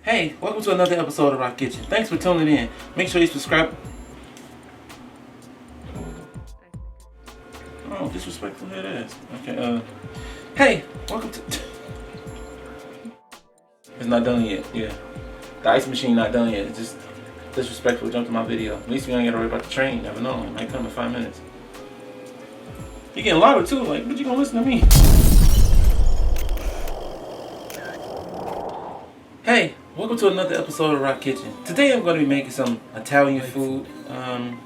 Hey, welcome to another episode of Rah-Kitchen. Thanks for tuning in. Make sure you subscribe. Oh, disrespectful head ass. Okay, hey, welcome to... It's not done yet, yeah. The ice machine not done yet. It's just disrespectful. Jump to my video. At least we don't gotta worry about the train. Never know. It might come in 5 minutes. You getting louder too. Like, but you gonna listen to me? Hey, welcome to another episode of Rah-Kitchen. Today I'm going to be making some Italian food. I'm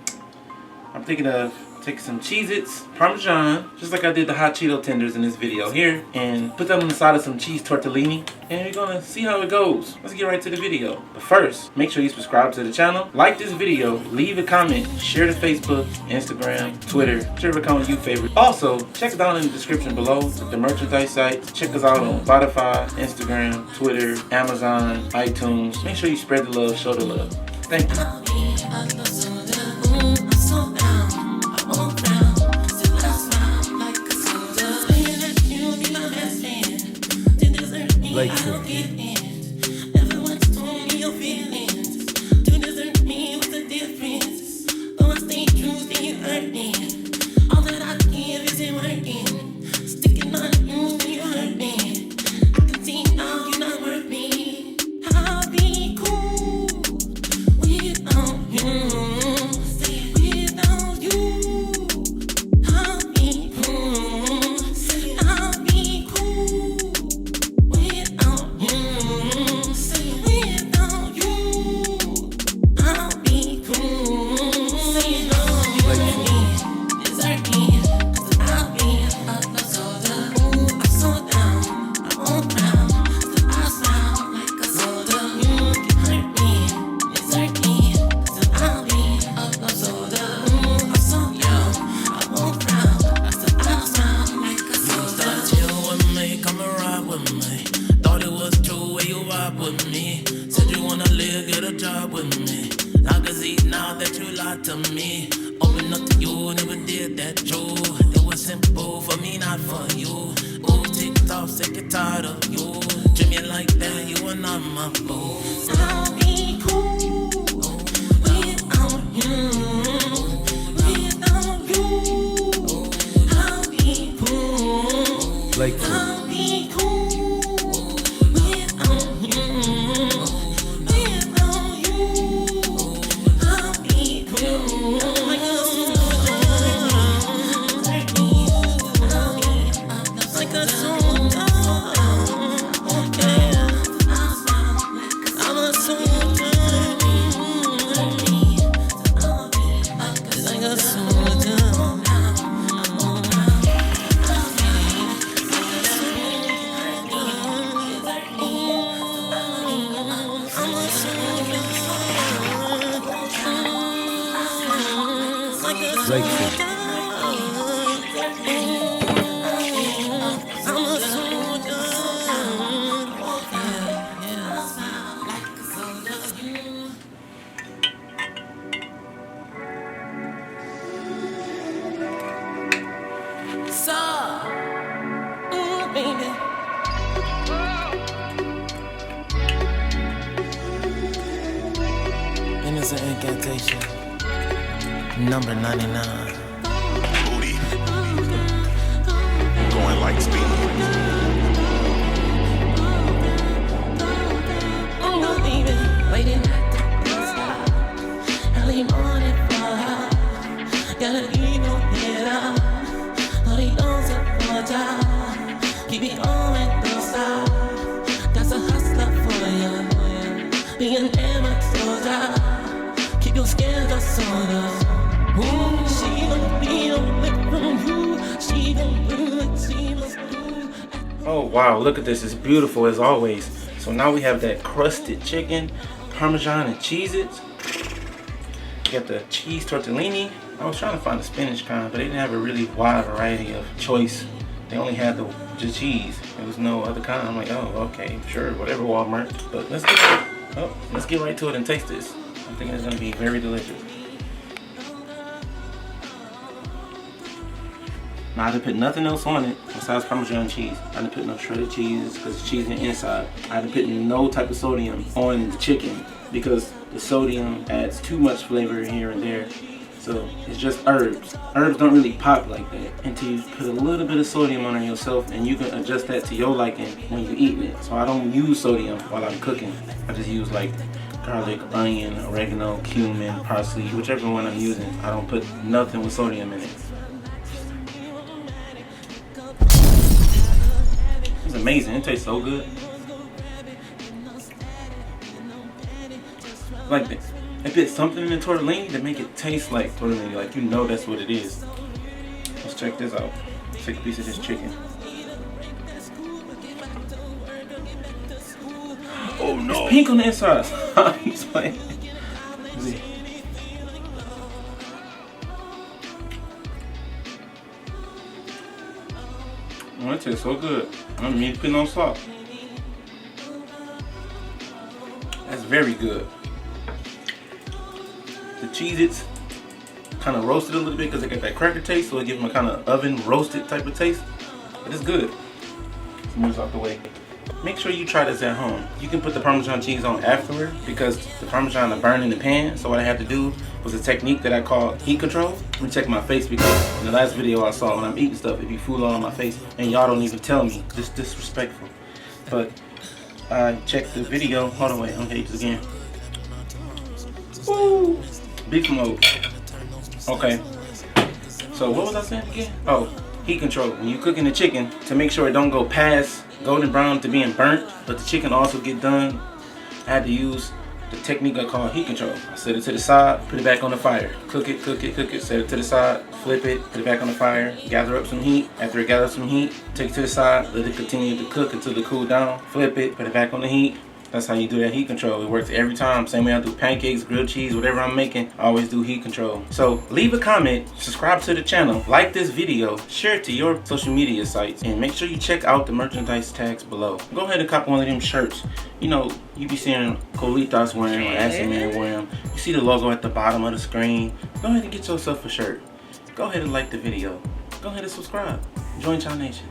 thinking of taking some Cheez Its, Parmesan, just like I did the hot Cheeto tenders in this video here, and put them on the side of some cheese tortellini, and we're going to see how it goes. Let's get right to the video. But first, make sure you subscribe to the channel, like this video, leave a comment, share to Facebook, Instagram, Twitter, whichever account you favorite. Also, check us out in the description below, the merchandise sites. Check us out on Spotify, Instagram, Twitter, Amazon, iTunes. Make sure you spread the love, show the love. Thank you. Like everyone's told me your feelings. To desert me with the difference. Though I stay true, then you hurt me. All that I give isn't working. Sticking on you, then you hurt me. I can see now you're not worth me. I'll be cool without you. Without you, I'll be cool. I'll be cool. To me, open up to you, never did that true. It was simple for me, not for you. Ooh, ticked off, sick and tired of you. Treat me like that, you are not my boo. I'll be cool without you. Without you, I'll be cool. like I'll be cool without you. like Baby. Innocent incantation. Number 99. Booty. Going like speed. Oh no, baby. Waiting at the stop. Early morning fire. Gotta leave your head up. All the arms up for job. Keep it going, don't stop. Got a hustler for you. Be an amateur soldier. Keep your scales up soda. She don't need a lick from you. She don't do it, she must do. Oh wow, look at this. It's beautiful as always. So now we have that crusted chicken, Parmesan and Cheez Its. We got the cheese tortellini. I was trying to find the spinach kind, but they didn't have a really wide variety of choice. They only had the cheese. There was no other kind. I'm like, oh, okay, sure, whatever, Walmart. But let's get right to it and taste this. I'm thinking it's gonna be very delicious. Now I didn't put nothing else on it besides Parmesan cheese. I didn't put no shredded cheese because the cheese is inside. I didn't put no type of sodium on the chicken because the sodium adds too much flavor here and there. So it's just herbs. Herbs don't really pop like that until you put a little bit of sodium on it yourself, and you can adjust that to your liking when you're eating it. So I don't use sodium while I'm cooking. I just use like garlic, onion, oregano, cumin, parsley, whichever one I'm using. I don't put nothing with sodium in it. It's amazing. It tastes so good. Like this. They put something in the tortellini to make it taste like tortellini, like you know that's what it is. Let's check this out. Let's take a piece of this chicken. Oh no! It's pink on the inside. He's playing. See. Oh, it tastes so good. I don't mean to put no salt. That's very good. The Cheez Its kind of roasted a little bit because they got that cracker taste, so it gives them a kind of oven roasted type of taste. But it's good. Let's move this out the way. Make sure you try this at home. You can put the Parmesan cheese on afterward because the Parmesan will burn in the pan. So what I had to do was a technique that I call heat control. Let me check my face because in the last video I saw when I'm eating stuff, it be food all on my face and y'all don't even tell me. Just disrespectful. But I checked the video. Hold on, wait. I'm gonna eat this again. Woo! Beef mode. Okay. So what was I saying again? Oh, heat control. When you cooking the chicken, to make sure it don't go past golden brown to being burnt, but the chicken also get done, I had to use the technique I call heat control. I set it to the side, put it back on the fire. Cook it, cook it, cook it. Set it to the side, flip it, put it back on the fire. Gather up some heat. After it gathers some heat, take it to the side. Let it continue to cook until it cool down. Flip it, put it back on the heat. That's how you do that heat control. It works every time. Same way I do pancakes, grilled cheese, whatever I'm making, I always do heat control. So leave a comment, subscribe to the channel, like this video, share it to your social media sites, and make sure you check out the merchandise tags below. Go ahead and cop one of them shirts. You know, you be seeing Colitas wearing them or Acid Man wearing them. You see the logo at the bottom of the screen. Go ahead and get yourself a shirt. Go ahead and like the video. Go ahead and subscribe. Join Child Nation.